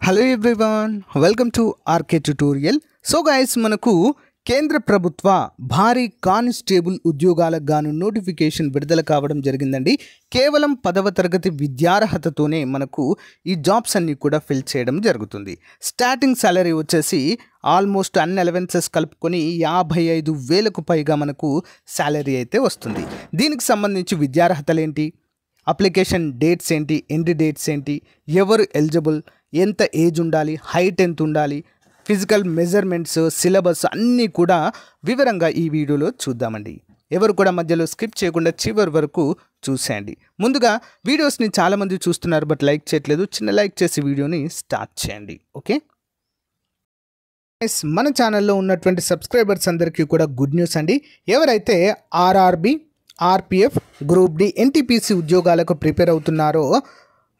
Hello everyone, welcome to RK tutorial. So guys, మనకు కేంద్ర ప్రభుత్వ భారీ కానిస్టేబుల్ ఉద్యోగాలకు గాను నోటిఫికేషన్ విడుదల కావడం జరిగిందండి. కేవలం 10వ తరగతి విద్యార్హతతోనే మనకు ఈ జాబ్స్ అన్నీ కూడా ఫిల్ చేయడం జరుగుతుంది. స్టార్టింగ్ సాలరీ వచ్చేసి ఆల్మోస్ట్ అన్ని అలవెన్సెస్ కలుపుకొని 55,000కు పైగా మనకు సాలరీ అయితే వస్తుంది. దీనికి సంబంధించి విద్యార్హతలు ఏంటి, అప్లికేషన్ డేట్స్ ఏంటి, ఎండ్ డేట్స్ ఏంటి, ఎవరు ఎలిజిబుల్, ఎంత ఏజ్ ఉండాలి, హైట్ ఎంత ఉండాలి, ఫిజికల్ మెజర్మెంట్స్, సిలబస్ అన్నీ కూడా వివరంగా ఈ వీడియోలో చూద్దామండి. ఎవరు కూడా మధ్యలో స్కిప్ చేయకుండా చివరి వరకు చూసేయండి. ముందుగా వీడియోస్ని చాలామంది చూస్తున్నారు బట్ లైక్ చేయట్లేదు. చిన్న లైక్ చేసి వీడియోని స్టార్ట్ చేయండి. ఓకే, మన ఛానల్లో ఉన్నటువంటి సబ్స్క్రైబర్స్ అందరికీ కూడా గుడ్ న్యూస్ అండి. ఎవరైతే RRB, RPF, group D, NTPC ఉద్యోగాలకు ప్రిపేర్ అవుతున్నారో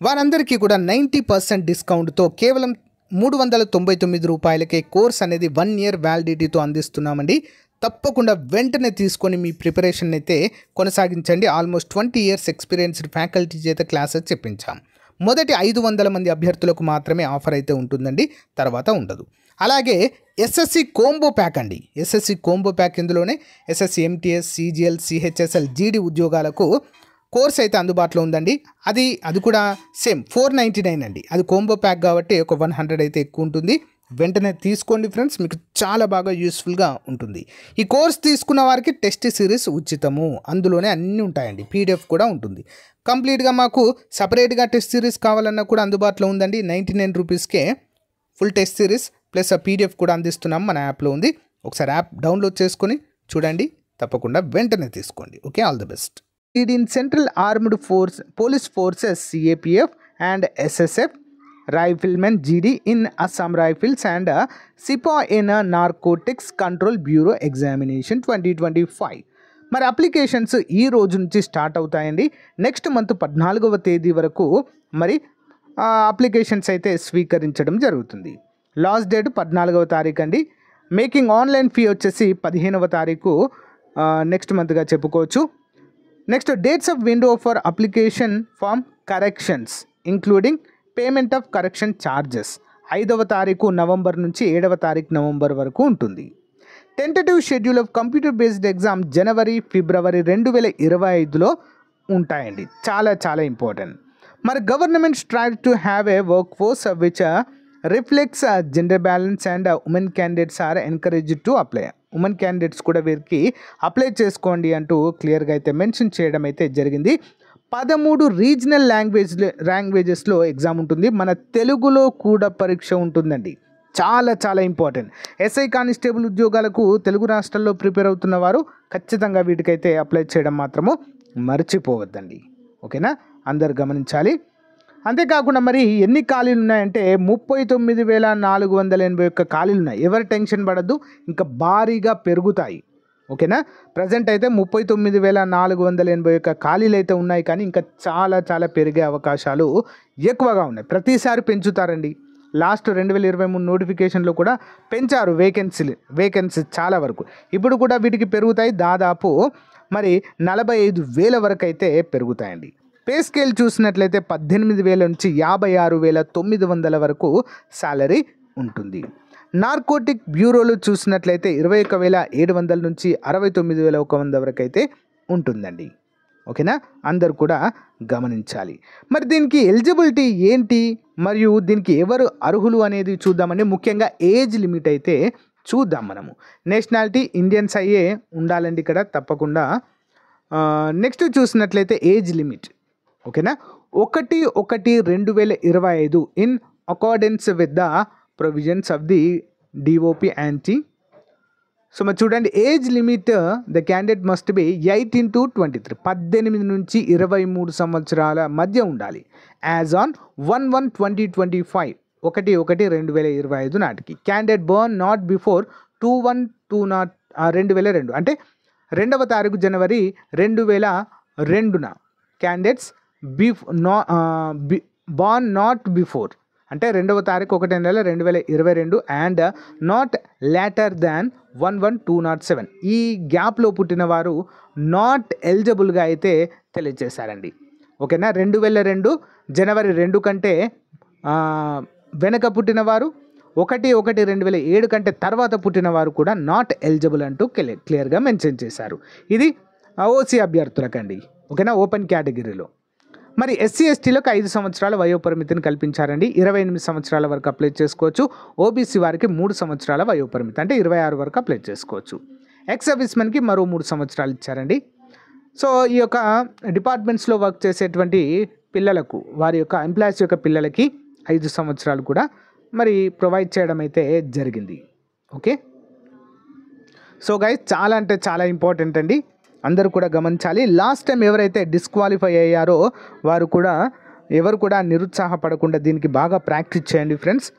వారందరికీ కూడా 90% డిస్కౌంట్తో కేవలం 399 రూపాయలకే కోర్స్ అనేది 1 year వ్యాలిడిటీతో అందిస్తున్నామండి. తప్పకుండా వెంటనే తీసుకొని మీ ప్రిపరేషన్ అయితే కొనసాగించండి. ఆల్మోస్ట్ 20 years ఎక్స్పీరియన్స్డ్ ఫ్యాకల్టీ చేత క్లాసెస్ చెప్పించాం. మొదటి 500 మంది అభ్యర్థులకు మాత్రమే ఆఫర్ అయితే ఉంటుందండి, తర్వాత ఉండదు. అలాగే ఎస్ఎస్సి కోంబో ప్యాక్ అండి. ఎస్ఎస్సి కోంబో ప్యాక్ ఇందులోనే ఎస్ఎస్సి ఎంటీఎస్, సిజిఎల్, సిహెచ్ఎస్ఎల్, జీడీ ఉద్యోగాలకు కోర్స్ అయితే అందుబాటులో ఉందండి. అది కూడా సేమ్ 499 అండి. అది కోంబో ప్యాక్ కాబట్టి ఒక 100 అయితే ఎక్కువ ఉంటుంది. వెంటనే తీసుకోండి ఫ్రెండ్స్, మీకు చాలా బాగా యూస్ఫుల్గా ఉంటుంది. ఈ కోర్స్ తీసుకున్న వారికి టెస్ట్ సిరీస్ ఉచితము. అందులోనే అన్నీ ఉంటాయండి, పీడిఎఫ్ కూడా ఉంటుంది. కంప్లీట్గా మాకు సపరేట్గా టెస్ట్ సిరీస్ కావాలన్నా కూడా అందుబాటులో ఉందండి. 99 రూపీస్కే ఫుల్ టెస్ట్ సిరీస్ ప్లస్ ఆ పీడిఎఫ్ కూడా అందిస్తున్నాం, మన యాప్లో ఉంది. ఒకసారి యాప్ డౌన్లోడ్ చేసుకొని చూడండి, తప్పకుండా వెంటనే తీసుకోండి. Okay, all the best. In Central Armed Force, Police Forces, CAPF and SSF, Riflemen GD in Assam Rifles and SIPA in Narcotics Control Bureau Examination 2025. మరి అప్లికేషన్స్ ఈ రోజు నుంచి స్టార్ట్ అవుతాయండి. నెక్స్ట్ మంత్ 14వ తేదీ వరకు మరి అప్లికేషన్స్ అయితే స్వీకరించడం జరుగుతుంది. లాస్ట్ డేట్ 14వ తారీఖు అండి. మేకింగ్ ఆన్లైన్ ఫీ వచ్చేసి 15వ తారీఖు నెక్స్ట్ మంత్గా చెప్పుకోవచ్చు. Next dates of window for application form corrections including payment of correction charges 5వ తారీఖు నవంబర్ నుంచి 7వ తారీఖు నవంబర్ వరకు ఉంటుంది. Tentative schedule of computer based exam జనవరి, ఫిబ్రవరి 2025లో ఉంటాయండి. చాలా చాలా ఇంపార్టెంట్. మరి government strive to have a workforce which reflects gender balance and women candidates are encouraged to apply. Women candidates కూడా వీరికి అప్లై చేసుకోండి అంటూ క్లియర్గా అయితే మెన్షన్ చేయడం అయితే జరిగింది. 13 రీజనల్ లాంగ్వేజెస్లో ఎగ్జామ్ ఉంటుంది. మన తెలుగులో కూడా పరీక్ష ఉంటుందండి. చాలా చాలా ఇంపార్టెంట్. ఎస్ఐ కానిస్టేబుల్ ఉద్యోగాలకు తెలుగు రాష్ట్రాల్లో ప్రిపేర్ అవుతున్న వారు ఖచ్చితంగా వీటికైతే అప్లై చేయడం మాత్రము మర్చిపోవద్దండి. ఓకేనా, అందరు గమనించాలి. అంతేకాకుండా మరి ఎన్ని ఖాళీలు ఉన్నాయంటే 39,481 ఖాళీలు ఉన్నాయి. ఎవరు టెన్షన్ పడద్దు, ఇంకా భారీగా పెరుగుతాయి. ఓకేనా, ప్రజెంట్ అయితే 39,481 ఖాళీలు అయితే ఉన్నాయి, కానీ ఇంకా చాలా చాలా పెరిగే అవకాశాలు ఎక్కువగా ఉన్నాయి. ప్రతిసారి పెంచుతారండి. లాస్ట్ 2023 నోటిఫికేషన్లో కూడా పెంచారు వేకెన్సీ చాలా వరకు. ఇప్పుడు కూడా వీటికి పెరుగుతాయి. దాదాపు మరి 45,000 వరకు అయితే పెరుగుతాయండి. పే స్కేల్ చూసినట్లయితే 18,000 నుంచి 56,900 వరకు శాలరీ ఉంటుంది. నార్కోటిక్ బ్యూరోలు చూసినట్లయితే 21,700 నుంచి 69,100 వరకు అయితే ఉంటుందండి. ఓకేనా, అందరు కూడా గమనించాలి. మరి దీనికి ఎలిజిబిలిటీ ఏంటి, మరియు దీనికి ఎవరు అర్హులు అనేది చూద్దామండి. ముఖ్యంగా ఏజ్ లిమిట్ అయితే చూద్దాం మనము. నేషనాలిటీ ఇండియన్స్ అయ్యే ఉండాలండి ఇక్కడ తప్పకుండా. నెక్స్ట్ చూసినట్లయితే ఏజ్ లిమిట్, ఓకేనా, 1/1/2025 in accordance with the provisions of the DOP anti. So మరి చూడండి, age limit the candidate must be 18 to 23, 18 నుంచి 23 సంవత్సరాల మధ్య ఉండాలి. యాజ్ ఆన్ 1/1/2025, 1/1/2025 నాటికి. క్యాండిడేట్ బోర్న్ నాట్ బిఫోర్ 2/1/2002 అంటే 2వ తారీఖు జనవరి 2002న. క్యాండిడేట్స్ బార్న్ నాట్ బిఫోర్ అంటే 2వ తారీఖు 1వ నెల 2022 అండ్ నాట్ లేటర్ దాన్ 1/1/2007. ఈ గ్యాప్లో పుట్టిన వారు నాట్ ఎలిజిబుల్గా అయితే తెలియజేశారండి. ఓకేనా, 2002 జనవరి 2 కంటే వెనక పుట్టినవారు 1/1/2007 కంటే తర్వాత పుట్టిన వారు కూడా నాట్ ఎలిజిబుల్ అంటూ క్లియర్గా మెన్షన్ చేశారు. ఇది ఓసీ అభ్యర్థులకండి. ఓకేనా, ఓపెన్ కేటగిరీలో. మరి ఎస్సీ ఎస్టీలకు 5 సంవత్సరాల వయోపరిమితిని కల్పించారండి. 28 సంవత్సరాల వరకు అప్లై చేసుకోవచ్చు. ఓబీసీ వారికి 3 సంవత్సరాల వయోపరిమితి అంటే 26 వరకు అప్లై చేసుకోవచ్చు. ఎక్స్ సర్వీస్మెన్కి మరో 3 సంవత్సరాలు ఇచ్చారండి. సో ఈ యొక్క డిపార్ట్మెంట్స్లో వర్క్ చేసేటువంటి పిల్లలకు, వారి యొక్క ఎంప్లాయీస్ యొక్క పిల్లలకి 5 సంవత్సరాలు కూడా మరి ప్రొవైడ్ చేయడం అయితే జరిగింది. ఓకే, సో గైస్ చాలా అంటే చాలా ఇంపార్టెంట్ అండి, అందరూ కూడా గమనించాలి. లాస్ట్ టైం ఎవరైతే డిస్క్వాలిఫై అయ్యారో వారు కూడా ఎవరు కూడా నిరుత్సాహపడకుండా దీనికి బాగా ప్రాక్టీస్ చేయండి ఫ్రెండ్స్.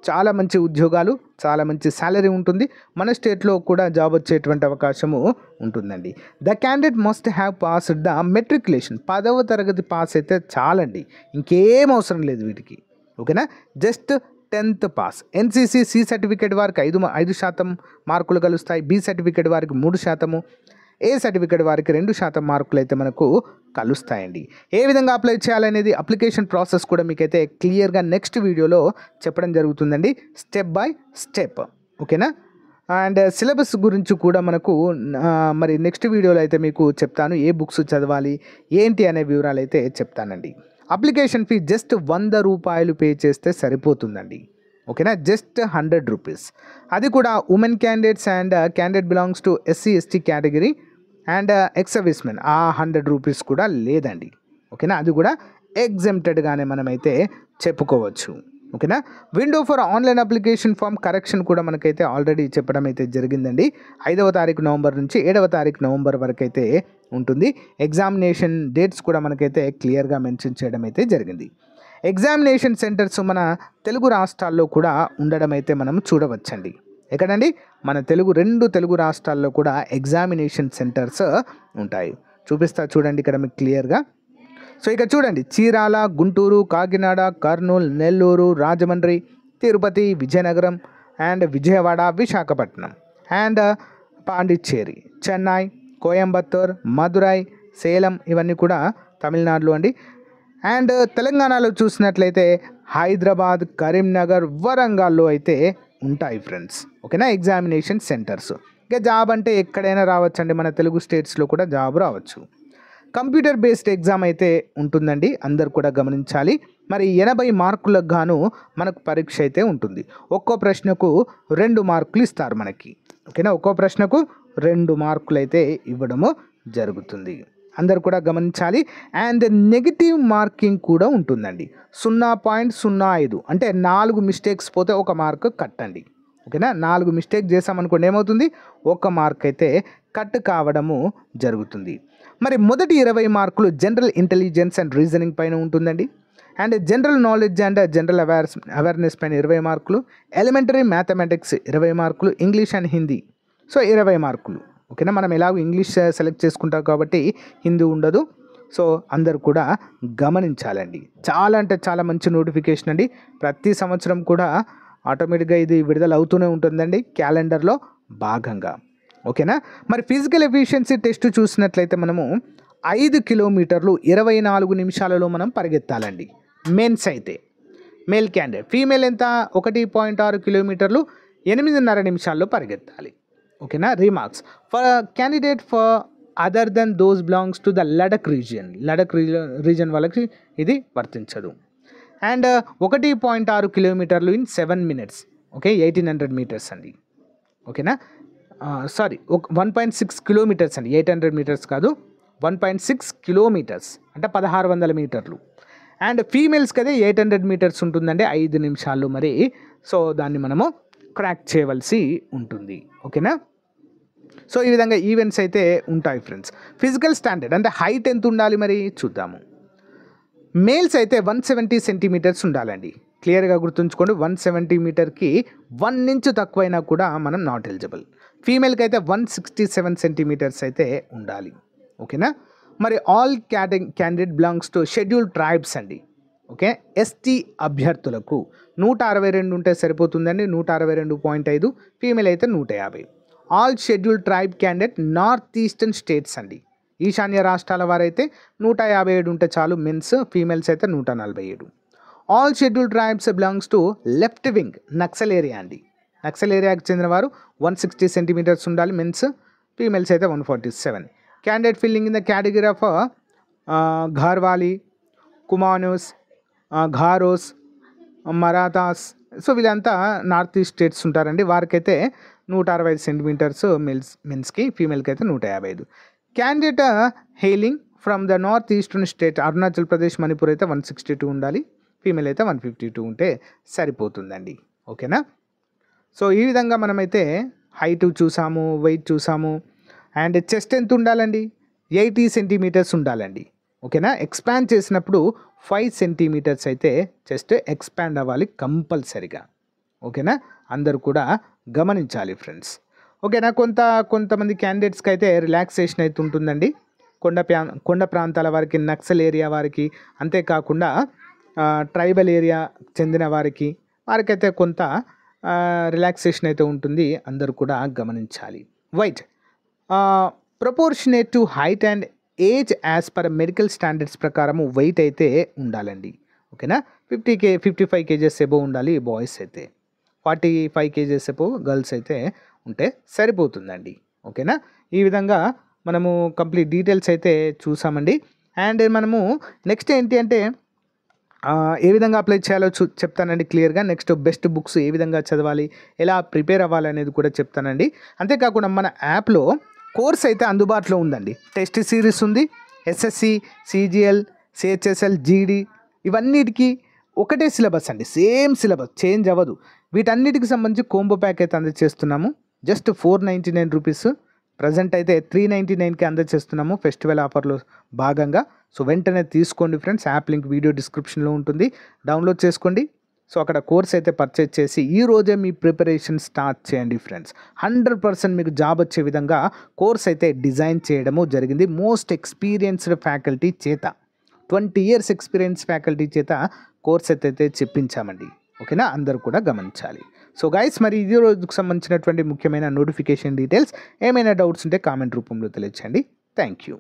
చాలా మంచి ఉద్యోగాలు, చాలా మంచి శాలరీ ఉంటుంది. మన స్టేట్లో కూడా జాబ్ వచ్చేటువంటి అవకాశము ఉంటుందండి. The candidate must have passed the matriculation. 10వ తరగతి పాస్ అయితే చాలండి, ఇంకేం అవసరం లేదు వీటికి. ఓకేనా, just 10th pass. NCC C certificate వారికి 5% మార్కులు కలుస్తాయి. బి సర్టిఫికేట్ వారికి 3%, ఏ సర్టిఫికేట్ వారికి 2% మార్కులు అయితే మనకు కలుస్తాయండి. ఏ విధంగా అప్లై చేయాలనేది అప్లికేషన్ ప్రాసెస్ కూడా మీకైతే క్లియర్గా నెక్స్ట్ వీడియోలో చెప్పడం జరుగుతుందండి, స్టెప్ బై స్టెప్. ఓకేనా, అండ్ సిలబస్ గురించి కూడా మనకు మరి నెక్స్ట్ వీడియోలో అయితే మీకు చెప్తాను. ఏ బుక్స్ చదవాలి ఏంటి అనే వివరాలు అయితే చెప్తానండి. అప్లికేషన్ ఫీ జస్ట్ 100 రూపాయలు పే చేస్తే సరిపోతుందండి. ఓకేనా, జస్ట్ 100 రూపీస్. అది కూడా women candidates and candidate belongs to SC ST category and ex servicemen ఆ 100 రూపీస్ కూడా లేదండి. ఓకేనా, అది కూడా ఎగ్జెంప్టెడ్గానే మనమైతే చెప్పుకోవచ్చు. ఓకేనా, window for online application form correction కూడా మనకైతే ఆల్రెడీ చెప్పడం అయితే జరిగిందండి. 5వ తారీఖు నవంబర్ నుంచి 7వ తారీఖు నవంబర్ వరకు అయితే ఉంటుంది. ఎగ్జామినేషన్ డేట్స్ కూడా మనకైతే క్లియర్గా మెన్షన్ చేయడం అయితే జరిగింది. ఎగ్జామినేషన్ సెంటర్స్ మన తెలుగు రాష్ట్రాల్లో కూడా ఉండడం అయితే మనం చూడవచ్చండి. ఎక్కడండి, మన రెండు తెలుగు రాష్ట్రాల్లో కూడా ఎగ్జామినేషన్ సెంటర్స్ ఉంటాయి. చూపిస్తా చూడండి ఇక్కడ మీకు క్లియర్గా. సో ఇక చూడండి, చీరాల, గుంటూరు, కాకినాడ, కర్నూలు, నెల్లూరు, రాజమండ్రి, తిరుపతి, విజయనగరం అండ్ విజయవాడ, విశాఖపట్నం అండ్ పాండిచ్చేరి, చెన్నై, కోయంబత్తూర్, మదురై, సేలం ఇవన్నీ కూడా తమిళనాడులో అండి. అండ్ తెలంగాణలో చూసినట్లయితే హైదరాబాద్, కరీంనగర్, వరంగల్లో అయితే ఉంటాయి ఫ్రెండ్స్. ఓకేనా, ఎగ్జామినేషన్ సెంటర్స్. ఇంకా జాబ్ అంటే ఎక్కడైనా రావచ్చండి, మన తెలుగు స్టేట్స్లో కూడా జాబ్ రావచ్చు. కంప్యూటర్ బేస్డ్ ఎగ్జామ్ అయితే ఉంటుందండి, అందరు కూడా గమనించాలి. మరి 80 మార్కులకు గాను మనకు పరీక్ష అయితే ఉంటుంది. ఒక్కో ప్రశ్నకు 2 మార్కులు ఇస్తారు మనకి. ఓకేనా, ఒక్కో ప్రశ్నకు 2 మార్కులు అయితే ఇవ్వడము జరుగుతుంది, అందరు కూడా గమనించాలి. అండ్ నెగిటివ్ మార్కింగ్ కూడా ఉంటుందండి. 0.05 అంటే 4 మిస్టేక్స్ పోతే 1 మార్క్ కట్ అండి. ఓకేనా, 4 మిస్టేక్ చేసామనుకోండి ఏమవుతుంది, 1 మార్క్ అయితే కట్ కావడము జరుగుతుంది. మరి మొదటి 20 మార్కులు జనరల్ ఇంటెలిజెన్స్ అండ్ రీజనింగ్ పైన ఉంటుందండి. And general knowledge and general awareness పైన 20 మార్కులు, ఎలిమెంటరీ మ్యాథమెటిక్స్ 20 మార్కులు, ఇంగ్లీష్ అండ్ హిందీ సో 20 మార్కులు. ఓకేనా, మనం ఎలాగో ఇంగ్లీష్ సెలెక్ట్ చేసుకుంటాం కాబట్టి హిందీ ఉండదు. సో అందరు కూడా గమనించాలండి. చాలా అంటే చాలా మంచి నోటిఫికేషన్ అండి. ప్రతి సంవత్సరం కూడా ఆటోమేటిక్గా ఇది విడుదల అవుతూనే ఉంటుందండి క్యాలెండర్లో భాగంగా. ఓకేనా, మరి ఫిజికల్ ఎఫిషియన్సీ టెస్ట్ చూసినట్లయితే మనము 5 కిలోమీటర్లు 24 నిమిషాలలో మనం పరిగెత్తాలండి. మెన్స్ అయితే, మేల్ క్యాండిడేట్. ఫీమేల్ ఎంత, 1.6 కిలోమీటర్లు 8.5 నిమిషాల్లో పరిగెత్తాలి. ఓకేనా, remarks for candidate for other then those belongs to the Ladakh region వాళ్ళకి ఇది వర్తించదు. అండ్ 1.6 కిలోమీటర్లు ఇన్ 7 minutes. ఓకే, 1800 మీటర్స్ అండి. ఓకేనా, 1.6 కిలోమీటర్స్ అండి, 800 మీటర్స్ కాదు, 1.6 కిలోమీటర్స్ అంటే 1600 మీటర్లు. అండ్ ఫీమేల్స్కి అయితే 800 మీటర్స్ ఉంటుందండి, 5 నిమిషాల్లో. మరి సో దాన్ని మనము క్రాక్ చేయవలసి ఉంటుంది. ఓకేనా, సో ఈ విధంగా ఈవెంట్స్ అయితే ఉంటాయి ఫ్రెండ్స్. ఫిజికల్ స్టాండర్డ్ అంటే హైట్ ఎంత ఉండాలి మరి చూద్దాము. మేల్స్ అయితే 170 సెంటీమీటర్స్ ఉండాలండి. క్లియర్గా గుర్తుంచుకోండి, 170 మీటర్కి 1 ఇంచ్ తక్కువైనా కూడా మనం నాట్ ఎలిజిబుల్. ఫీమేల్కి అయితే 167 సెంటీమీటర్స్ అయితే ఉండాలి. ఓకేనా, మరి all candidate belongs to scheduled tribes అండి. ఓకే, ఎస్టీ అభ్యర్థులకు 162 ఉంటే సరిపోతుందండి, 162.5. ఫీమేల్ అయితే 150. All scheduled tribe candidate north eastern states అండి. ఈశాన్య రాష్ట్రాల వారైతే 157 ఉంటే చాలు మెన్స్, ఫీమేల్స్ అయితే 147. All schedule tribes belongs to left wing Naxal area అండి. నక్సల్ ఏరియాకి చెందిన వారు 160 సెంటీమీటర్స్ ఉండాలి మెన్స్, ఫీమేల్స్ అయితే 147. Candidate filling in the category of Garhwalis, Kumaonis, Garos, Marathas. So వీళ్ళంతా నార్త్ ఈస్ట్ స్టేట్స్ ఉంటారండి. వారికైతే 165 సెంటీమీటర్స్ మెన్స్కి, ఫీమేల్కి అయితే 155. Candidate hailing from the north eastern state Arunachal Pradesh, Manipur అయితే 162 ఉండాలి, ఫీమేల్ అయితే 152 ఉంటే సరిపోతుందండి. ఓకేనా. సో ఈ విధంగా మనమైతే హైట్ చూసాము, వెయిట్ చూసాము. అండ్ చెస్ట్ ఎంత ఉండాలండి? 80 సెంటీమీటర్స్ ఉండాలండి. ఓకేనా. ఎక్స్పాండ్ చేసినప్పుడు 5 సెంటీమీటర్స్ అయితే చెస్ట్ ఎక్స్పాండ్ అవ్వాలి కంపల్సరిగా. ఓకేనా, అందరూ కూడా గమనించాలి ఫ్రెండ్స్. ఓకేనా. కొంతమంది క్యాండిడేట్స్కి అయితే రిలాక్సేషన్ అయితే ఉంటుందండి. కొండ ప్రాంతాల వారికి, నక్సల్ ఏరియా వారికి, అంతేకాకుండా ట్రైబల్ ఏరియా చెందిన వారికైతే కొంత రిలాక్సేషన్ అయితే ఉంటుంది, అందరూ కూడా గమనించాలి. White proportionate to height and age as per medical standards ప్రకారము వెయిట్ అయితే ఉండాలండి. ఓకేనా. 55 కేజెస్ ఎబో ఉండాలి బాయ్స్ అయితే, 45 కేజెస్ ఎబో గర్ల్స్ అయితే ఉంటే సరిపోతుందండి. ఓకేనా. ఈ విధంగా మనము కంప్లీట్ డీటెయిల్స్ అయితే చూసామండి. అండ్ మనము నెక్స్ట్ ఏంటి అంటే ఏ విధంగా అప్లై చేయాలో చెప్తానండి క్లియర్గా. నెక్స్ట్ బెస్ట్ బుక్స్ ఏ విధంగా చదవాలి, ఎలా ప్రిపేర్ అవ్వాలి అనేది కూడా చెప్తానండి. అంతేకాకుండా మన యాప్లో కోర్స్ అయితే అందుబాటులో ఉందండి. టెస్ట్ సిరీస్ ఉంది, ఎస్ఎస్సి, సిజిఎల్, సిహెచ్ఎస్ఎల్, జీడీ ఇవన్నిటికీ ఒకటే సిలబస్ అండి, సేమ్ సిలబస్, చేంజ్ అవ్వదు. వీటన్నిటికి సంబంధించి కోంబో ప్యాక్ అయితే అందజేస్తున్నాము. Just 499 rupees. ప్రజెంట్ అయితే 399కి అందజేస్తున్నాము ఫెస్టివల్ ఆఫర్లో భాగంగా. సో వెంటనే తీసుకోండి ఫ్రెండ్స్. యాప్ లింక్ వీడియో డిస్క్రిప్షన్లో ఉంటుంది, డౌన్లోడ్ చేసుకోండి. సో అక్కడ కోర్స్ అయితే పర్చేజ్ చేసి ఈ రోజే మీ ప్రిపరేషన్ స్టార్ట్ చేయండి ఫ్రెండ్స్. 100% మీకు జాబ్ వచ్చే విధంగా కోర్స్ అయితే డిజైన్ చేయడము జరిగింది. మోస్ట్ ఎక్స్పీరియన్స్డ్ ఫ్యాకల్టీ చేత, 20 years ఎక్స్పీరియన్స్ ఫ్యాకల్టీ చేత కోర్స్ అయితే చెప్పించామండి. ఓకేనా, అందరూ కూడా గమనించాలి. సో గైస్, మరి ఈ రోజుకు సంబంధించినటువంటి ముఖ్యమైన నోటిఫికేషన్ డీటెయిల్స్, ఏమైనా డౌట్స్ ఉంటే కామెంట్ రూపంలో తెలియచేయండి. Thank you.